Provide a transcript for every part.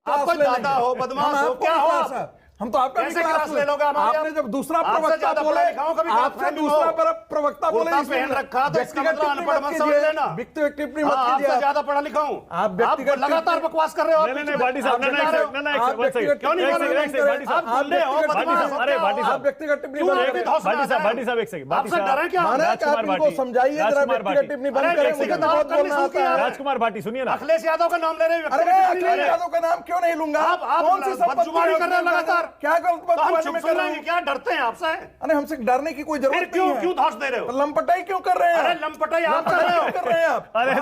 आप कोई दादा हो, बदमाश हो, क्या हो आप? हम तो आपका कैसे क्लास ले लोगे? आपने जब दूसरा प्रवक्ता बोले, आपसे दूसरा प्रवक्ता बोले, पहन रखा तो इसका मतलब अनपढ़ मत समझ लेना। व्यक्तिगत टिप्पणी मत कीजिए। आपसे ज्यादा पढ़ा लिखा हूं। आप लगातार बकवास कर रहे हो। नहीं भाटी साहब, क्यों नहीं आप व्यक्तिगत टिप्पणी बंद करें। भाटी साहब एक सेकंड, आपसे डरे क्या? राजकुमार भाटी समझाइए जरा, व्यक्तिगत टिप्पणी बंद करें। मुझे बहुत बोलना आता है। राजकुमार भाटी सुनिए ना, अखिलेश यादव का नाम ले रहे हैं। अरे अखिलेश यादव का नाम क्यों नहीं लूंगा? आप कौन सी बदजुबानी कर रहे हैं लगातार? क्या गलत हम चुप सुन रहे हैं, क्या डरते हैं आपसे? अरे हमसे डरने की कोई जरूरत नहीं है। क्यों धौंस दे रहे हो? लंपटाई क्यों कर रहे हैं? अरे लंपटाई आप कर रहे हो। कर रहे हैं आप। अरे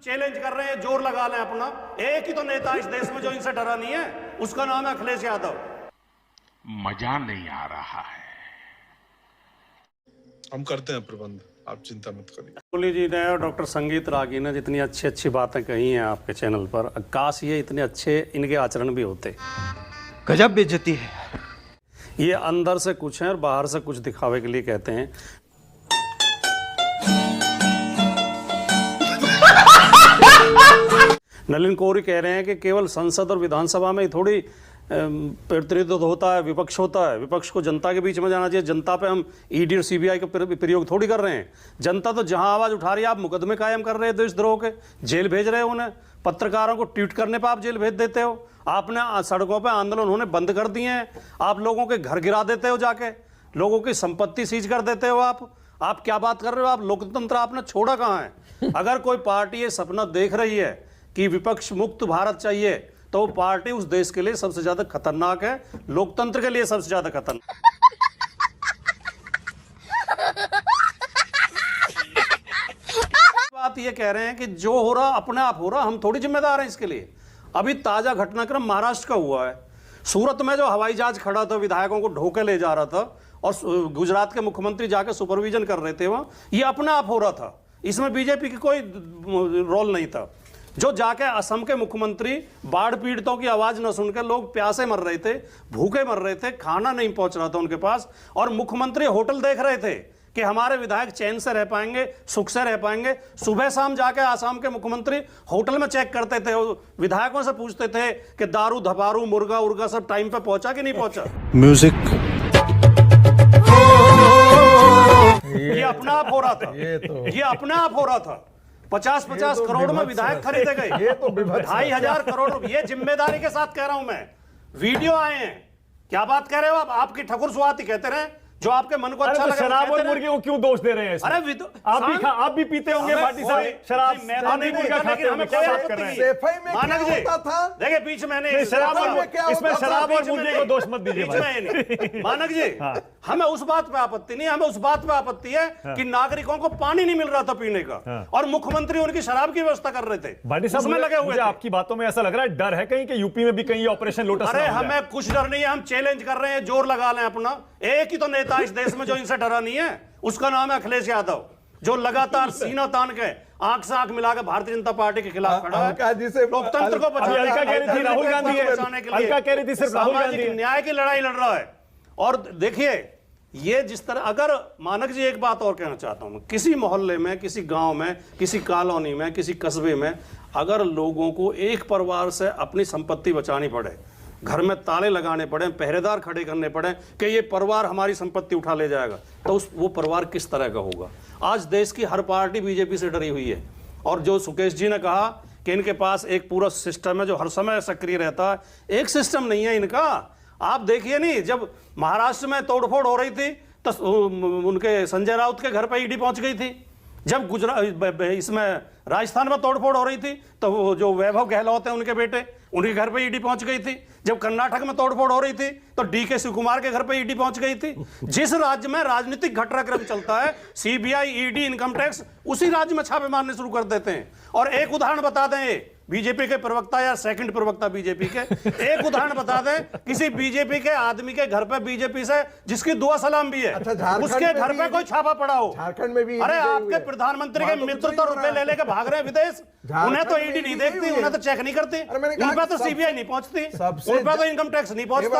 चैलेंज कर रहे हैं, जोर लगा लें अपना। एक ही तो नेता इस देश में जो इनसे डरा नहीं है, उसका नाम है अखिलेश यादव। मजा नहीं आ रहा है। हम करते हैं प्रबंध, आप चिंता मत करिए। कोहली जी ने और डॉक्टर संगीत रागी ने जितनी अच्छी अच्छी बातें कही हैं आपके चैनल पर, काश ये इतने अच्छे इनके आचरण भी होते। गजब बेइज्जती है। ये अंदर से कुछ है और बाहर से कुछ दिखावे के लिए कहते हैं। नलिन कोहरी कह रहे हैं कि केवल संसद और विधानसभा में ही थोड़ी प्रतिनिधित्व होता है, विपक्ष होता है। विपक्ष को जनता के बीच में जाना चाहिए। जनता पे हम ईडी और सीबीआई का प्रयोग थोड़ी कर रहे हैं। जनता तो जहां आवाज उठा रही है, आप मुकदमे कायम कर रहे हैं देशद्रोह के, जेल भेज रहे हो उन्हें। पत्रकारों को ट्वीट करने पर आप जेल भेज देते हो। आपने सड़कों पर आंदोलन उन्होंने बंद कर दिए हैं। आप लोगों के घर गिरा देते हो, जाके लोगों की संपत्ति सीज कर देते हो। आप क्या बात कर रहे हो? आप लोकतंत्र आपने छोड़ा कहाँ है? अगर कोई पार्टी ये सपना देख रही है कि विपक्ष मुक्त भारत चाहिए, तो वो पार्टी उस देश के लिए सबसे ज्यादा खतरनाक है, लोकतंत्र के लिए सबसे ज्यादा खतरनाक। बात ये कह रहे हैं कि जो हो रहा अपने आप हो रहा, हम थोड़ी जिम्मेदार हैं इसके लिए। अभी ताजा घटनाक्रम महाराष्ट्र का हुआ है। सूरत में जो हवाई जहाज खड़ा था, विधायकों को ढोके ले जा रहा था, और गुजरात के मुख्यमंत्री जाके सुपरविजन कर रहे थे वहां, ये अपने आप हो रहा था। इसमें बीजेपी की कोई रोल नहीं था। जो जाके असम के मुख्यमंत्री बाढ़ पीड़ितों की आवाज न सुनकर, लोग प्यासे मर रहे थे, भूखे मर रहे थे, खाना नहीं पहुंच रहा था उनके पास, और मुख्यमंत्री होटल देख रहे थे कि हमारे विधायक चैन से रह पाएंगे, सुख से रह पाएंगे। सुबह शाम जाके आसाम के मुख्यमंत्री होटल में चेक करते थे, विधायकों से पूछते थे कि दारू धबारू मुर्गा उर्गा सब टाइम पे पहुंचा कि नहीं पहुंचा। म्यूजिक ये अपना आप हो रहा था। ये अपने आप हो रहा था। 50-50 करोड़ में विधायक खरीदे गए। ये तो 2500 करोड़। ये जिम्मेदारी के साथ कह रहा हूं मैं। वीडियो आए हैं। क्या बात कह रहे हो आप? आपकी ठकुर सुहाती कहते रहे, जो आपके मन को अच्छा लगा। शराब और मुर्गे को क्यों दोष दे रहे हैं? अरे आप भी पीते होंगे भाटी साहब शराब। मैं तो नहीं मुर्गा खाते होंगे, क्या बात कर रहे हैं? मानक जी देखिए, बीच में शराब और इसमें शराब और मुर्गे को दोष मत दीजिए। मानक जी, हमें उस बात पे आपत्ति नहीं, हमें उस बात पे आपत्ति है कि नागरिकों को पानी नहीं मिल रहा था पीने का, और मुख्यमंत्री उनकी शराब की व्यवस्था कर रहे थे। भाटी साहब उसमें लगे हुए थे। आपकी बातों में ऐसा लग रहा है डर है कहीं कि यूपी में भी कहीं ऑपरेशन लोटस। अरे हमें कुछ डर नहीं है, हम चैलेंज कर रहे हैं, जोर लगा लें अपना। एक ही तो नेता इस देश में जो इनसे डरा नहीं है, उसका नाम है अखिलेश यादव, जो लगातार सीना तान के आंख से आंख मिलाकर भारतीय जनता पार्टी के खिलाफ खड़ा है। लोकतंत्र को बचाने कह रही थी राहुल गांधी सिर्फ राहुल गांधी न्याय की लड़ाई लड़ रहा है। और देखिए, ये जिस तरह, अगर मानक जी एक बात और कहना चाहता हूं, किसी मोहल्ले में, किसी गांव में, किसी कॉलोनी में, किसी कस्बे में अगर लोगों को एक परिवार से अपनी संपत्ति बचानी पड़े, घर में ताले लगाने पड़े, पहरेदार खड़े करने पड़े कि ये परिवार हमारी संपत्ति उठा ले जाएगा, तो वो परिवार किस तरह का होगा? आज देश की हर पार्टी बीजेपी से डरी हुई है। और जो सुकेश जी ने कहा कि इनके पास एक पूरा सिस्टम है जो हर समय सक्रिय रहता है, एक सिस्टम नहीं है इनका। आप देखिए नहीं, जब महाराष्ट्र में तोड़फोड़ हो रही थी तो उनके संजय राउत के घर पर ईडी पहुंच गई थी। जब गुजरात इसमें राजस्थान में तोड़फोड़ हो रही थी तो वो जो वैभव गहलोत है उनके बेटे, उनके घर पे ईडी पहुंच गई थी। जब कर्नाटक में तोड़फोड़ हो रही थी तो डीके शिवकुमार के घर पे ईडी पहुंच गई थी। जिस राज्य में राजनीतिक घटनाक्रम चलता है, सीबीआई, ईडी, इनकम टैक्स उसी राज्य में छापे मारने शुरू कर देते हैं। और एक उदाहरण बता दें बीजेपी के प्रवक्ता या सेकंड प्रवक्ता बीजेपी के, एक उदाहरण बता दें किसी बीजेपी के आदमी के घर पे, बीजेपी से जिसकी दुआ सलाम भी है, उसके घर पे कोई छापा पड़ा हो। झारखंड में भी। अरे आपके प्रधानमंत्री के मित्र तो रुपए ले लेके भाग रहे हैं विदेश, उन्हें तो ईडी नहीं देखती, उन्हें तो चेक नहीं करती, उन पर तो सीबीआई नहीं पहुंचती, उन पर तो इनकम टैक्स नहीं पहुंचता।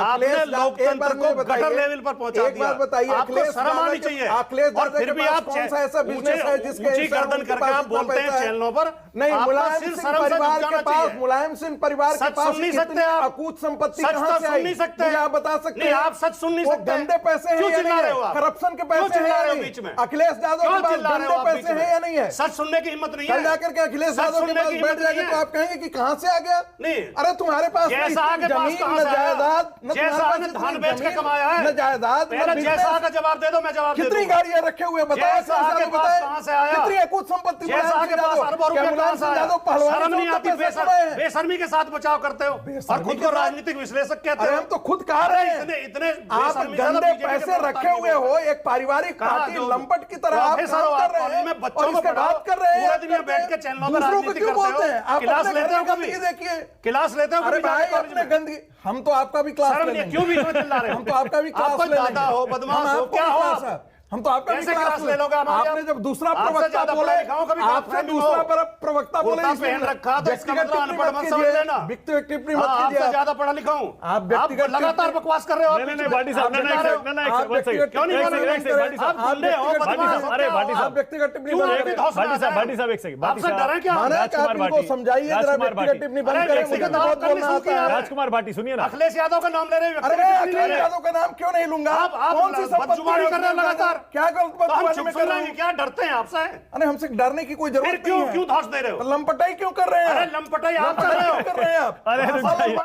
आपने लोकतंत्र को गटर लेवल पर पहुंचा दिया। आपको शर्म आनी चाहिए। और फिर भी आप ऊंची गर्दन करके आप बोलते हैं चैनलों पर नहीं, आपको मुलायम सिर सिंह शर्म से परिवार झुक के जाना पास, चाहिए। मुलायम सिंह परिवार के सच पास सुन नहीं सकते इतनी आप। अकूत संपत्ति सच कहां तो से सुन आई? नहीं सकते। मुझे आप बता सकते नहीं, हैं? आप सच सुन नहीं वो सकते। गंदे पैसे हैं क्यों या चिल्ला नहीं रहे हो है? आप? करप्शन के क्यों पैसे हैं चिल्ला या रहे हो नहीं? बीच में? अखिलेश यादव क्यों के पास चिल्ला रहे हो गंदे आप बीच पैसे में? हैं या नहीं है? सच सुनने की हिम्मत नहीं कल है। जाकर के अखिलेश सच यादव के सुनने पास की बैठ हिम्मत जाएंगे नहीं तो है। आप कहेंगे कि कहां से आ गया? नहीं। अरे तुम्हारे पास न जैसा इतनी के पास जमीन, कहां न से आया? जायदाद, न जैसा तुम्हारे ने पास धान इतनी बेच के जमीन, कमाया है। न जायदाद, न पहले बिजनेस। जैसा का जवाब दे दो, मैं जवाब दे कितनी दूंगा। गाड़ियां रखे हुए बताओ? जैसा अखिलेश के यादव पास बताएं। कहां से आया? कितनी अकूत संपत्ति जैसा मुलायम के सिंह पास यादव? अरबों क्या रुपए मुलायम कहां से सिंह आया? यादव पहलवानी शर्म से नहीं उनका आती? पैसा कमाए हैं? बेशर्मी के साथ बचाव करते हो और बेशर्मी खुद के को साथ? राजनीतिक विश्लेषक कहते अरे हो। हम तो खुद कह रहे हैं। इतने इतने आप बेशर्मी से गंदे बीजेपी के पैसे प्रवक्ता रखे नहीं हुए हो, एक पारिवारिक कहा पार्टी जो लंपट की तरह आप प्रोफेसर काम हो कर आप, रहे कॉलेज में हैं बच्चों और को इसके पढ़ाओ, बात कर रहे हैं। पूरे आप दिन में करते बैठ हैं। के चैनलों पे दूसरों को राजनीति क्यों करते हो? बोलते हैं? आप क्लास अपने लेते घर हो में कभी? गंदगी देखिए। क्लास लेते हो अरे कभी भाई जाके कॉलेज अपने में? गंदगी, हम तो आपका भी क्लास शर्म ले नहीं है, लेंगे। क्यों बीच में चिल्ला रहे हो? हम तो आपका भी क्लास आप ले लेंगे। दादा हो, बदमाश हम हो, आपको क्या भी हो क्लास आप? है। हम तो आपका भी कैसे क्लास क्लास ले लोगे हमारे? आपने जब दूसरा आपसे प्रवक्ता ज्यादा बोले, पढ़ा लिखा हूं, कभी आपसे गलतफहमी दूसरा हो। प्रवक्ता बोले, कुर्ता इसमें पहन रखा तो इसका व्यक्तिगत मतलब टिप्पणी अनपढ़ मत मत समझ कीजिए। लेना। व्यक्तिगत टिप्पणी मत हाँ, कीजिए। आपसे ज्यादा पढ़ा लिखा हूं। आप व्यक्तिगत लगातार टिप्पणी- बकवास कर रहे हो। नहीं, भाटी साहब, आप नहीं, रहे हो। नहीं, नहीं, आप व्यक्तिगत क्यों नहीं टिप्पणी बोल रहे? मत करें। भाटी साहब, आप गुंडे हो, व्यक्तिगत बदमाश टिप्पणी- हो, अरे, क्या भाटी हो? साहब, आप व्यक्तिगत टिप्पणी क्यों मत एक भी करें। धौंस भाटी मारते साहब, हैं? भाटी साहब, एक सेकंड। आपसे डरे क्या? माना कि आप इनको समझाइए जरा, राजकुमार व्यक्तिगत भाटी। टिप्पणी अरे, बंद करें। मुझे व्यक्तिगत बहुत आप करने बोलना शुरू किया आता है। है। राजकुमार भाटी सुनिए ना। अखिलेश यादव का नाम ले रहे हैं। अरे व्यक्तिगत मैं टिप्पणी ले अखिलेश रहे हैं। यादव का नाम क्यों नहीं लूंगा? आप कौन सी संपत्ति बदजुबानी कर रहे हैं लगातार। क्या गलत तो हम बदजुबानी चुप में सुन कर रहा रहे हैं, हूं? क्या डरते हैं आपसे? अरे हमसे डरने की कोई फिर जरूरत क्यों नहीं है। क्यों धौंस दे रहे हो? तो लंपटाई क्यों कर रहे हैं? अरे लंपटाई आप कर रहे हो। कर रहे हैं आप? अरे रुक जाइए।